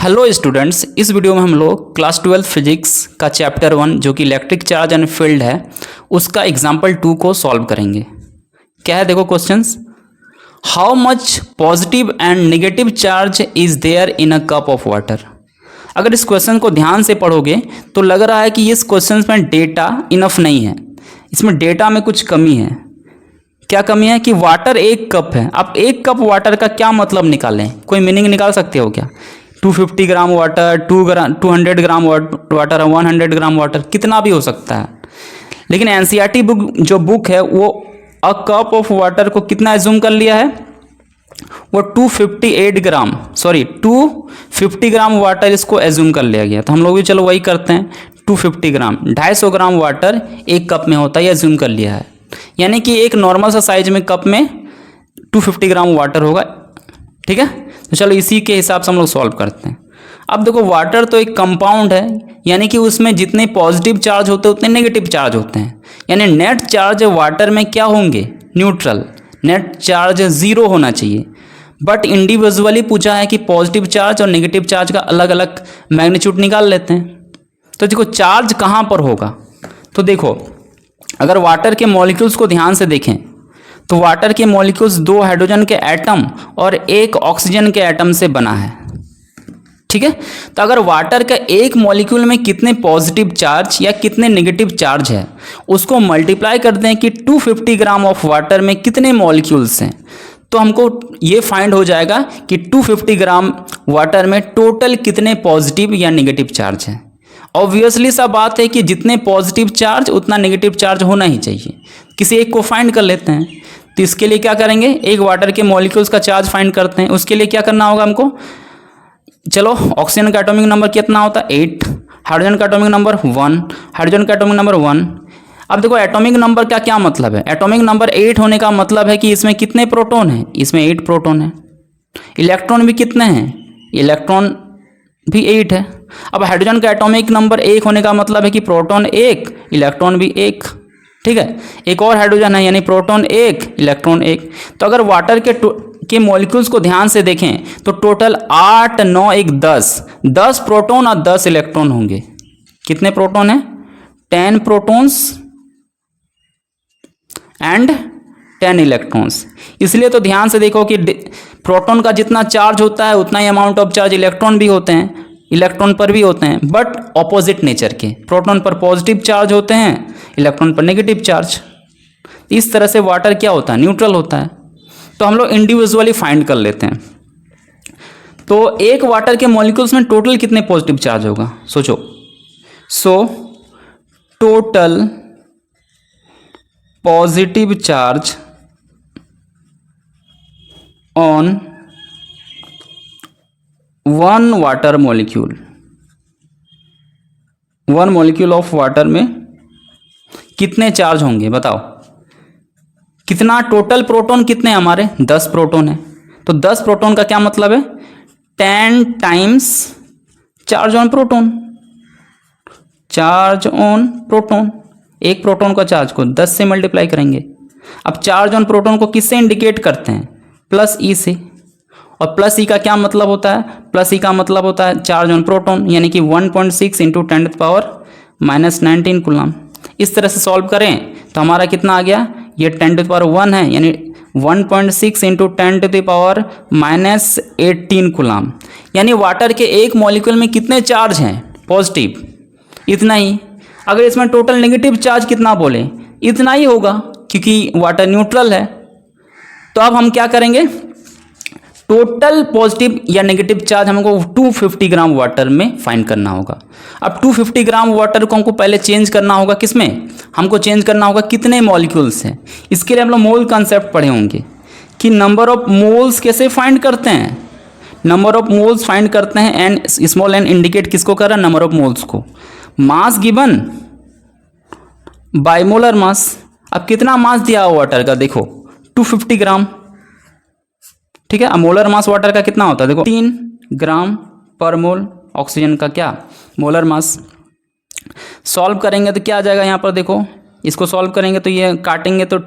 Hello students, इस video में हम लोग क्लास 12 फिजिक्स का चैप्टर 1 जो कि इलेक्ट्रिक चार्ज एंड फील्ड है उसका एग्जाम्पल 2 को सॉल्व करेंगे। क्या है देखो questions. How much positive and negative charge is there in a cup of water. अगर इस क्वेश्चन को ध्यान से पढ़ोगे तो लग रहा है कि इस क्वेश्चन में डेटा इनफ नहीं है, इसमें डेटा में कुछ कमी है। क्या कमी है कि वाटर एक कप है। अब एक कप वाटर का क्या मतलब निकालें, कोई मीनिंग निकाल सकते हो क्या? 250 gram water, 200 gram water, 100 gram water, कितना भी हो सकता है। लेकिन एनसीईआरटी बुक जो बुक है वो अ कप ऑफ वाटर को कितना एज्यूम कर लिया है, वो 250 ग्राम वाटर इसको एज्यूम कर लिया गया। तो हम लोग भी चलो वही करते हैं, 250 ग्राम 250 ग्राम वाटर एक कप में होता है, ये एज्यूम कर लिया है। यानी कि एक नॉर्मल सा साइज में कप में 250 ग्राम वाटर होगा। ठीक है, तो चलो इसी के हिसाब से हम लोग सॉल्व करते हैं। अब देखो वाटर तो एक कंपाउंड है, यानी कि उसमें जितने पॉजिटिव चार्ज होते हैं उतने नेगेटिव चार्ज होते हैं। यानी नेट चार्ज वाटर में क्या होंगे, न्यूट्रल। नेट चार्ज 0 होना चाहिए। बट इंडिविजुअली पूछा है कि पॉजिटिव चार्ज और नेगेटिव चार्ज का अलग अलग मैग्नीट्यूड निकाल लेते हैं। तो देखो चार्ज कहाँ पर होगा, तो देखो अगर वाटर के मॉलिक्यूल्स को ध्यान से देखें तो वाटर के मॉलिक्यूल्स 2 हाइड्रोजन के एटम और 1 ऑक्सीजन के एटम से बना है। ठीक है, तो अगर वाटर का एक मॉलिक्यूल में कितने पॉजिटिव चार्ज या कितने नेगेटिव चार्ज है उसको मल्टीप्लाई कर दें कि 250 ग्राम ऑफ वाटर में कितने मॉलिक्यूल्स हैं, तो हमको ये फाइंड हो जाएगा कि 250 ग्राम वाटर में टोटल कितने पॉजिटिव या नेगेटिव चार्ज हैं। ऑब्वियसली सा बात है कि जितने पॉजिटिव चार्ज उतना नेगेटिव चार्ज होना ही चाहिए। किसी एक को फाइंड कर लेते हैं। तो इसके लिए क्या करेंगे, एक वाटर के मॉलिक्यूल्स का चार्ज फाइंड करते हैं। उसके लिए क्या करना होगा हमको, चलो ऑक्सीजन का एटॉमिक नंबर कितना होता है 8, हाइड्रोजन का एटॉमिक नंबर 1, हाइड्रोजन का एटॉमिक नंबर 1। अब देखो एटॉमिक नंबर का क्या मतलब है, एटॉमिक नंबर 8 होने का मतलब है कि इसमें कितने प्रोटॉन हैं, इसमें 8 प्रोटॉन है। इलेक्ट्रॉन भी कितने हैं, इलेक्ट्रॉन भी 8 है। अब हाइड्रोजन का एटॉमिक नंबर 1 होने का मतलब है कि प्रोटॉन 1, इलेक्ट्रॉन भी 1। ठीक है, एक और हाइड्रोजन है यानी प्रोटॉन 1, इलेक्ट्रॉन 1। तो अगर वाटर के मॉलिक्यूल्स को ध्यान से देखें तो टोटल 8, 9, 1, 10 प्रोटॉन और 10 इलेक्ट्रॉन होंगे। कितने प्रोटॉन हैं, 10 प्रोटॉन्स एंड 10 इलेक्ट्रॉन्स। इसलिए तो ध्यान से देखो कि प्रोटॉन का जितना चार्ज होता है उतना ही अमाउंट ऑफ चार्ज इलेक्ट्रॉन भी होते हैं, इलेक्ट्रॉन पर भी होते हैं, बट ऑपोजिट नेचर के। प्रोटॉन पर पॉजिटिव चार्ज होते हैं, इलेक्ट्रॉन पर नेगेटिव चार्ज। इस तरह से वाटर क्या होता है, न्यूट्रल होता है। तो हम लोग इंडिविजुअली फाइंड कर लेते हैं। तो एक वाटर के मॉलिक्यूल्स में टोटल कितने पॉजिटिव चार्ज होगा, सोचो। So total positive charge on 1 water molecule, 1 molecule of water में कितने चार्ज होंगे बताओ। कितना टोटल प्रोटॉन कितने हमारे, 10 प्रोटॉन है। तो 10 प्रोटॉन का क्या मतलब है, 10 times charge on proton. Charge on proton, एक प्रोटॉन का चार्ज को 10 से मल्टीप्लाई करेंगे। अब चार्ज ऑन प्रोटॉन को किससे इंडिकेट करते हैं, प्लस ई से। और प्लस ई का क्या मतलब होता है, प्लस ई का मतलब होता है चार्ज ऑन प्रोटॉन, यानी कि 1.6 इंटू 10⁻⁻19 कूलम। इस तरह से सॉल्व करें तो हमारा कितना आ गया, ये 10⁻1 है, यानी 1.6 इंटू 10⁻18 कूलम। यानी वाटर के एक मॉलिक्यूल में कितने चार्ज हैं पॉजिटिव, इतना ही। अगर इसमें टोटल नेगेटिव चार्ज कितना बोले, इतना ही होगा, क्योंकि वाटर न्यूट्रल है। तो अब हम क्या करेंगे, टोटल पॉजिटिव या नेगेटिव चार्ज हमको 250 ग्राम वाटर में फाइंड करना होगा। अब 250 ग्राम वाटर को हमको पहले चेंज करना होगा, किसमें, हमको चेंज करना होगा कितने मॉलिक्यूल्स हैं। इसके लिए हम लोग मोल कॉन्सेप्ट पढ़े होंगे कि नंबर ऑफ मोल्स कैसे फाइंड करते हैं। नंबर ऑफ मोल्स फाइंड करते हैं, एन स्मॉल एन इंडिकेट किसको कर रहा है, नंबर ऑफ मोल्स को। मास गिवन बाइमोलर मास। अब कितना मास दिया हुआ वाटर का, देखो 250 ग्राम। ठीक है, अब मोलर मास वाटर का कितना होता है, देखो 3 ग्राम पर मोल। ऑक्सीजन का क्या, मोलर मास। सॉल्व करेंगे तो क्या आ जाएगा यहाँ पर, देखो इसको सॉल्व करेंगे तो ये काटेंगे तो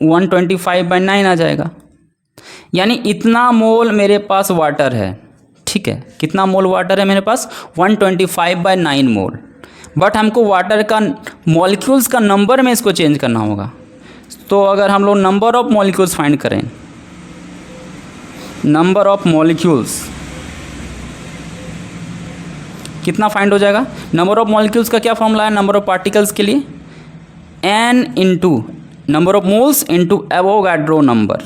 125/9 आ जाएगा। यानी इतना मोल मेरे पास वाटर है। ठीक है, कितना मोल वाटर है मेरे पास 125/9 मोल। बट हमको वाटर का मॉलिक्यूल्स का नंबर में इसको चेंज करना होगा। तो अगर हम लोग नंबर ऑफ मॉलिक्यूल्स फाइंड करें, नंबर ऑफ मॉलिक्यूल्स कितना फाइंड हो जाएगा? नंबर ऑफ मॉलिक्यूल्स का क्या फॉर्मूला है नंबर ऑफ पार्टिकल्स के लिए? n into number of moles into Avogadro number.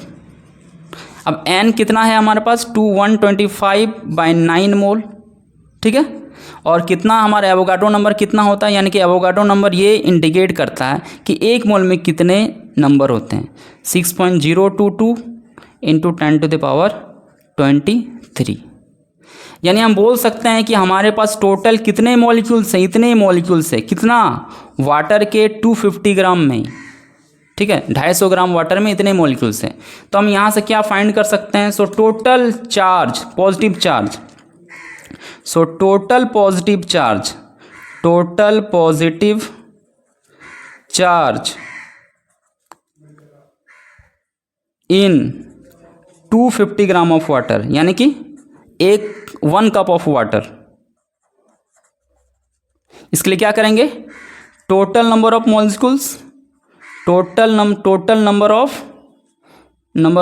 अब n कितना है हमारे पास 125/9 मोल, ठीक है। और कितना हमारा एवोगाड्रो नंबर कितना होता है, यानी कि एवोगाड्रो नंबर ये इंडिकेट करता है कि एक मोल में कितने नंबर होते हैं। 6.022 इंटू 10⁻23। यानी हम बोल सकते हैं कि हमारे पास टोटल कितने मॉलिक्यूल्स हैं, इतने मॉलिक्यूल्स है कितना वाटर के 250 ग्राम में, ठीक है, 250 ग्राम वाटर में इतने मॉलिक्यूल्स हैं। तो हम यहाँ से क्या फाइंड कर सकते हैं? So total charge, positive charge, so total positive charge, total positive charge in 250 gram of water, यानी कि 1 कप ऑफ वाटर। इसके लिए क्या करेंगे? Total number of molecules, total number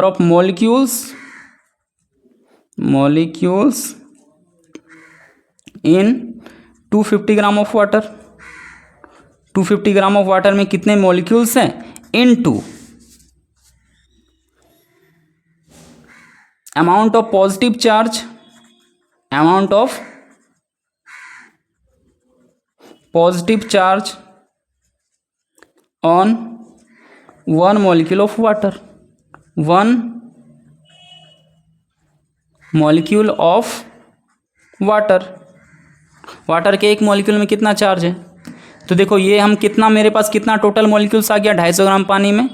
of molecules in 250 gram of water. 250 gram of water में कितने molecules हैं? Into amount of positive charge, amount of positive charge on 1 molecule of water, 1 molecule of water. Water के एक molecule में कितना charge है? तो देखो ये हम कितना, मेरे पास कितना टोटल मॉलिक्यूल्स आ गया 250 ग्राम पानी में,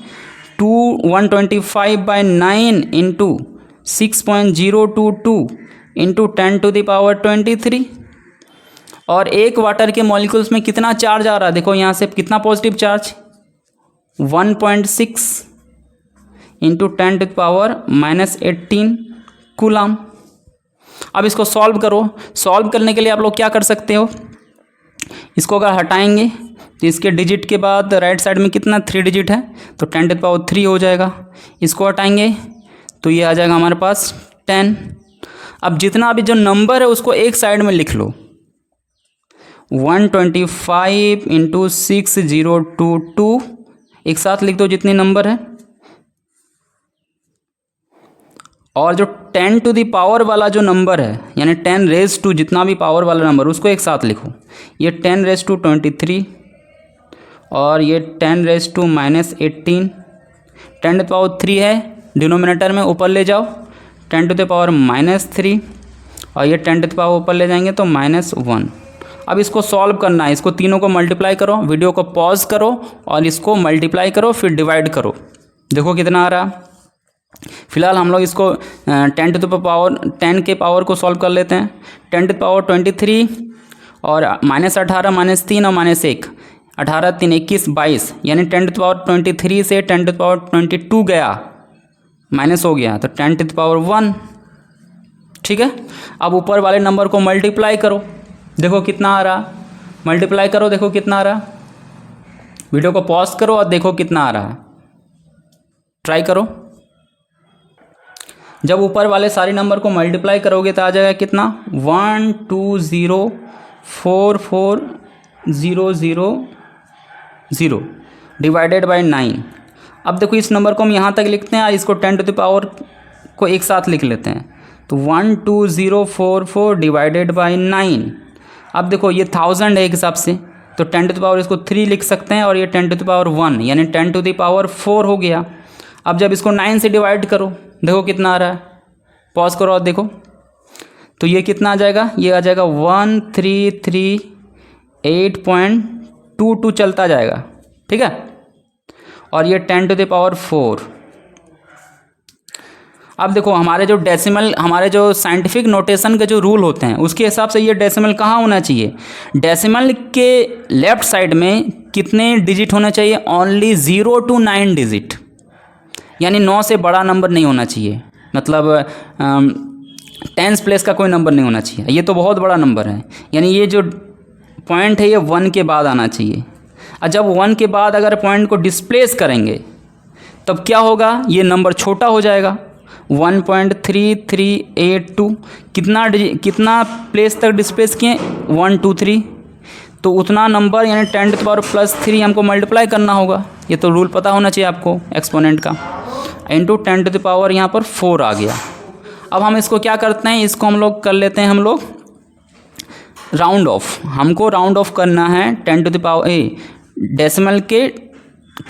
125/9 इंटू 6.022 इंटू 10⁻23। और एक वाटर के मॉलिक्यूल्स में कितना चार्ज आ रहा है? देखो यहाँ से कितना पॉजिटिव चार्ज, 1.6 इंटू 10⁻18 कूलम। अब इसको सॉल्व करो। सॉल्व करने के लिए आप लोग क्या कर सकते हो? इसको अगर हटाएंगे तो इसके डिजिट के बाद राइट साइड में कितना 3 डिजिट है, तो 10⁻3 हो जाएगा। इसको हटाएंगे तो ये आ जाएगा हमारे पास 10। अब जितना भी जो नंबर है उसको एक साइड में लिख लो, 125 इंटू 6022 एक साथ लिख दो जितने नंबर है। और जो 10 टू दी पावर वाला जो नंबर है, यानी 10⁻², जितना भी पावर वाला नंबर उसको एक साथ लिखो। ये 10⁻23 और ये 10⁻−18, 10⁻3 है डिनोमिनेटर में, ऊपर ले जाओ 10⁻−3 और ये 10 ऊपर ले जाएंगे तो -1। अब इसको सॉल्व करना है, इसको तीनों को मल्टीप्लाई करो, वीडियो को पॉज करो और इसको मल्टीप्लाई करो, फिर डिवाइड करो, देखो कितना आ रहा। फिलहाल हम लोग इसको 10 के पावर को सॉल्व कर लेते हैं। 10⁻23 और -18 -3 और -1, 18 3 21 22, यानी 10⁻23 से 10⁻22 गया, माइनस हो गया तो 10⁻1, ठीक है। अब ऊपर वाले नंबर को मल्टीप्लाई करो, देखो कितना आ रहा, मल्टीप्लाई करो देखो कितना आ रहा। वीडियो को पॉज करो और देखो कितना आ रहा, ट्राई करो। जब ऊपर वाले सारे नंबर को मल्टीप्लाई करोगे तो आ जाएगा कितना 1204000 डिवाइडेड बाई 9। अब देखो इस नंबर को हम यहाँ तक लिखते हैं, इसको 10 टू द पावर को एक साथ लिख लेते हैं, तो 12044 डिवाइडेड बाई 9। अब देखो ये 1000 है एक हिसाब से, तो 10 टू द पावर इसको 3 लिख सकते हैं और ये 10 टू द पावर 1, यानी 10 टू द पावर 4 हो गया। अब जब इसको 9 से डिवाइड करो देखो कितना आ रहा है, पॉज करो और देखो, तो ये कितना आ जाएगा, ये आ जाएगा 1338.22 चलता जाएगा, ठीक है। और ये 10 टू द पावर 4। अब देखो हमारे जो डेसिमल, हमारे जो साइंटिफिक नोटेशन के जो रूल होते हैं उसके हिसाब से ये डेसिमल कहाँ होना चाहिए, डेसिमल के लेफ्ट साइड में कितने डिजिट होना चाहिए, ओनली 0 to 9 डिजिट, यानी 9 से बड़ा नंबर नहीं होना चाहिए। मतलब टेंस प्लेस का कोई नंबर नहीं होना चाहिए। ये तो बहुत बड़ा नंबर है, यानी ये जो पॉइंट है ये 1 के बाद आना चाहिए। और जब 1 के बाद अगर पॉइंट को डिस्प्लेस करेंगे तब क्या होगा, ये नंबर छोटा हो जाएगा। 1.3382 कितना प्लेस तक डिस्प्लेस किए, 1 2 3, तो उतना नंबर यानी 10⁻+3 हमको मल्टीप्लाई करना होगा। ये तो रूल पता होना चाहिए आपको एक्सपोनेंट का। इंटू 10⁻, यहाँ पर 4 आ गया। अब हम इसको क्या करते हैं, इसको हम लोग कर लेते हैं, हम लोग राउंड ऑफ। हमको राउंड ऑफ करना है 10⁻, डेसिमल के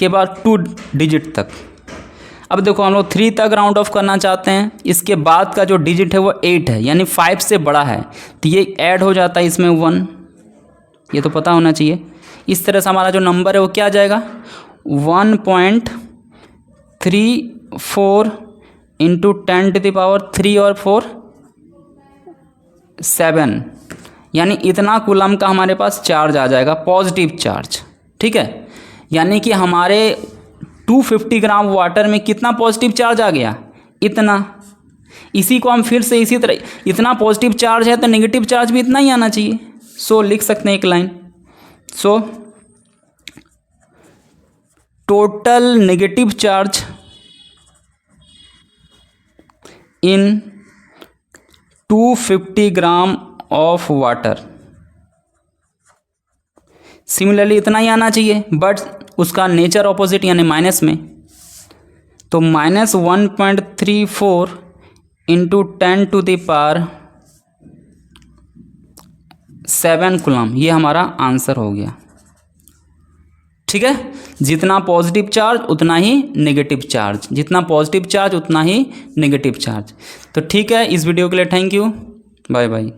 बाद 2 डिजिट तक। अब देखो हम लोग 3 तक राउंड ऑफ करना चाहते हैं, इसके बाद का जो डिजिट है वो 8 है, यानी 5 से बड़ा है, तो ये ऐड हो जाता है इसमें 1, ये तो पता होना चाहिए। इस तरह से हमारा जो नंबर है वो क्या आ जाएगा, 1.34 इंटू 10⁻3 और 4 7, यानी इतना कूलम का हमारे पास चार्ज आ जाएगा, पॉजिटिव चार्ज। ठीक है, यानी कि हमारे 250 ग्राम वाटर में कितना पॉजिटिव चार्ज आ गया, इतना। इसी को हम फिर से इसी तरह, इतना पॉजिटिव चार्ज है तो नेगेटिव चार्ज भी इतना ही आना चाहिए। सो लिख सकते हैं एक line, so total negative charge in 250 gram of water, similarly इतना ही आना चाहिए, बट उसका नेचर ऑपोजिट यानी माइनस में, तो -1.34 इंटू 10⁻7 कूलम, ये हमारा आंसर हो गया। ठीक है, जितना पॉजिटिव चार्ज उतना ही नेगेटिव चार्ज, जितना पॉजिटिव चार्ज उतना ही नेगेटिव चार्ज। तो ठीक है, इस वीडियो के लिए थैंक यू, बाय बाय।